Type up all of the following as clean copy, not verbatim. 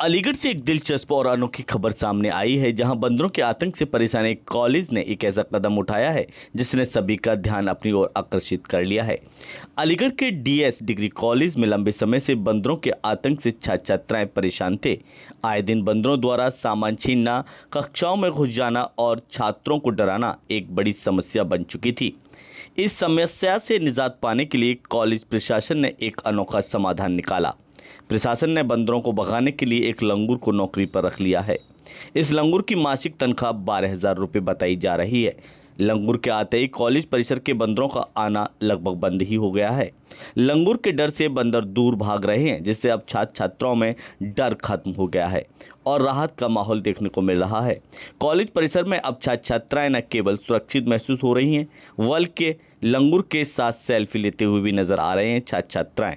अलीगढ़ से एक दिलचस्प और अनोखी खबर सामने आई है, जहां बंदरों के आतंक से परेशान एक कॉलेज ने एक ऐसा कदम उठाया है जिसने सभी का ध्यान अपनी ओर आकर्षित कर लिया है। अलीगढ़ के डीएस डिग्री कॉलेज में लंबे समय से बंदरों के आतंक से छात्र छात्राएं परेशान थे। आए दिन बंदरों द्वारा सामान छीनना, कक्षाओं में घुस जाना और छात्रों को डराना एक बड़ी समस्या बन चुकी थी। इस समस्या से निजात पाने के लिए कॉलेज प्रशासन ने एक अनोखा समाधान निकाला। प्रशासन ने बंदरों को भगाने के लिए एक लंगूर को नौकरी पर रख लिया है। इस लंगूर की मासिक तनख्वाह 12,000 रुपये बताई जा रही है। लंगूर के आते ही कॉलेज परिसर के बंदरों का आना लगभग बंद ही हो गया है। लंगूर के डर से बंदर दूर भाग रहे हैं, जिससे अब छात्र छात्राओं में डर खत्म हो गया है और राहत का माहौल देखने को मिल रहा है। कॉलेज परिसर में अब छात्र छात्राएं न केवल सुरक्षित महसूस हो रही हैं, बल्कि लंगूर के साथ सेल्फी लेते हुए भी नजर आ रहे हैं छात्र छात्राएं।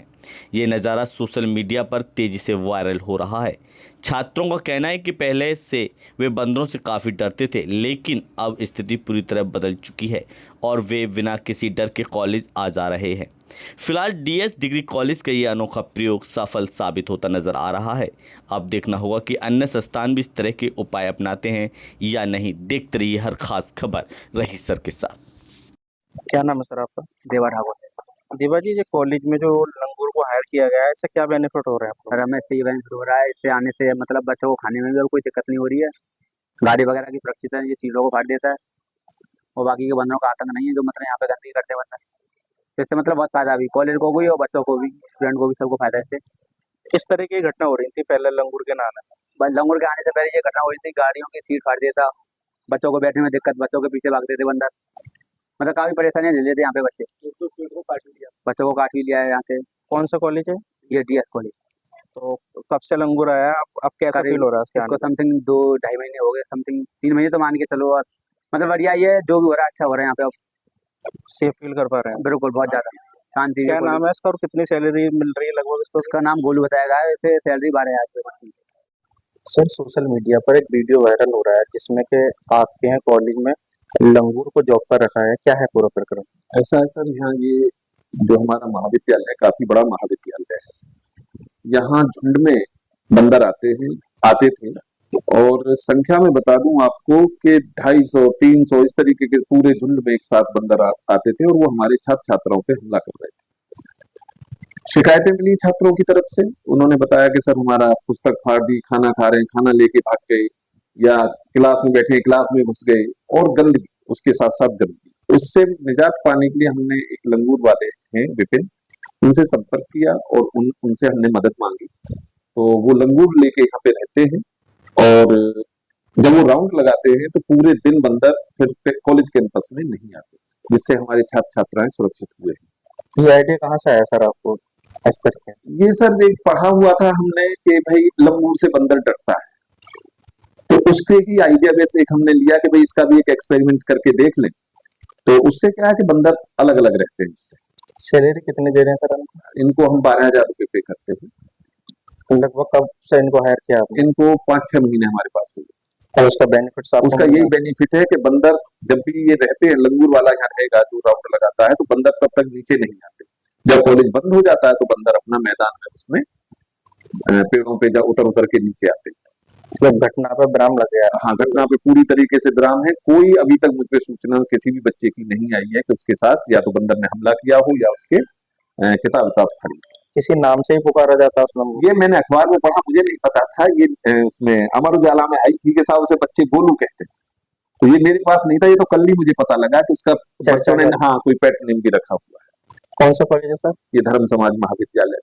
ये नज़ारा सोशल मीडिया पर तेजी से वायरल हो रहा है। छात्रों का कहना है कि पहले से वे बंदरों से काफ़ी डरते थे, लेकिन अब स्थिति पूरी तरह बदल चुकी है और वे बिना किसी डर के कॉलेज आ जा रहे हैं। फिलहाल डीएस डिग्री कॉलेज का ये अनोखा प्रयोग सफल साबित होता नजर आ रहा है। अब देखना होगा कि अन्य संस्थान भी इस तरह के उपाय अपनाते हैं या नहीं। देखते रहिए हर खास खबर रही सर के साथ। क्या नाम है सर आपका? देवा ठाकुर। देवा जी, ये कॉलेज में जो लंगूर को हायर किया गया है, इससे क्या बेनिफिट हो रहे हैं आपको? सर हमें इससे इवेंट हो रहा है, इससे आने से मतलब बच्चों को खाने में भी अब कोई दिक्कत नहीं हो रही है। गाड़ी वगैरह की सुरक्षित है, ये सीटों को फाड़ देता है और बाकी के बंदरों का आतंक नहीं है जो मतलब यहाँ पे गंदगी करते हैं बंदर। तो इससे मतलब बहुत फायदा भी कॉलेज को भी और बच्चों को भी, स्टूडेंट को भी, सबको फायदा है इससे। किस तरह की घटना हो रही थी पहले लंगूर के नाम में? बस लंगूर के आने से पहले ये घटना हो रही थी, गाड़ियों की सीट फाड़ देता, बच्चों को बैठने में दिक्कत, बच्चों के पीछे भागते थे बंदर, मतलब काफी परेशानियां झेल लेते यहाँ पे बच्चे। तो सीट को काट लिया। बच्चों को काट भी लिया है यहाँ से। कौन सा कॉलेज है? ये डीएस कॉलेज। तो कब से लंगूर आया, अब कैसा फील हो रहा है इसके इसको आने समथिंग 2-2.5 महीने हो गए, समथिंग 3 महीने तो मान के चलो। और मतलब बढ़िया ये है, जो भी हो रहा है अच्छा हो रहा है यहाँ पे। अब सेफ फील कर पा रहे हैं? बिल्कुल बहुत ज्यादा शांति। क्या नाम है इसका और कितनी सैलरी मिल रही है लगभग इसको? उसका नाम गोलू बताया गया है, इसे सैलरी 12,000 रुपये। सर, सोशल मीडिया पर एक वीडियो वायरल हो रहा है जिसमें कि आपके यहाँ कॉलेज में लंगूर को जॉब पर रखा है, क्या है पूरा प्रकरण? ऐसा है सर, यहाँ ये जो हमारा महाविद्यालय है काफी बड़ा महाविद्यालय है। यहाँ झुंड में बंदर आते थे और संख्या में बता दूं आपको कि 250-300 इस तरीके के पूरे झुंड में एक साथ बंदर आते थे और वो हमारे छात्र छात्राओं पे हमला कर रहे थे। शिकायतें मिली छात्रों की तरफ से, उन्होंने बताया कि सर हमारा पुस्तक फाड़ दी, खाना खा रहे हैं, खाना लेके भाग गए, या क्लास में बैठे क्लास में घुस गए, और गंदगी, उसके साथ साथ गंदगी। उससे निजात पाने के लिए हमने एक लंगूर वाले हैं विपिन, उनसे संपर्क किया और उनसे हमने मदद मांगी। तो वो लंगूर लेके यहाँ पे रहते हैं और जब वो राउंड लगाते हैं तो पूरे दिन बंदर फिर कॉलेज कैंपस में नहीं आते, जिससे हमारे छात्र छात्राएं सुरक्षित हुए हैं। ये आइडिया कहाँ से आया सर आपको इस तरह के? ये सर एक पढ़ा हुआ था हमने कि भाई लंगूर से बंदर डरता है, तो उसके ही आइडिया में से एक हमने लिया कि भाई इसका भी एक एक्सपेरिमेंट करके देख लें। तो उससे क्या है कि बंदर अलग अलग रहते हैं। उससे सैलरी कितनी दे रहे हैं सर? इनको हम 12,000 रुपये पे करते हैं। लगभग कब से इनको हायर किया आपने? इनको 5-6 महीने हमारे पास हुए। और उसका बेनिफिट? उसका यही बेनिफिट है कि बंदर जब भी ये रहते हैं, लंगूर वाला यहाँ रहेगा जो राउंड लगाता है, तो बंदर तब तक नीचे नहीं आते। जब कॉलेज बंद हो जाता है तो बंदर अपना मैदान में उसमें पेड़ों पे उतर उतर के नीचे आते हैं। मतलब घटना पे विराम लग गया? हाँ, घटना पे पूरी तरीके से विराम है। कोई अभी तक मुझ पे सूचना किसी भी बच्चे की नहीं आई है कि उसके साथ या तो बंदर ने हमला किया हो या उसके किताब फाड़ी। किसी नाम से ही पुकारा जाता है उसमें? ये मैंने अखबार में पढ़ा, मुझे नहीं पता था। ये उसमें अमर उजाला में आई थी के साहब उसे बच्चे गोलू कहते हैं, तो ये मेरे पास नहीं था, ये तो कल ही मुझे पता लगा कि उसका बच्चों ने हाँ कोई पेट नेम भी रखा हुआ है। कौन सा कॉलेज है सर? ये धर्म समाज महाविद्यालय।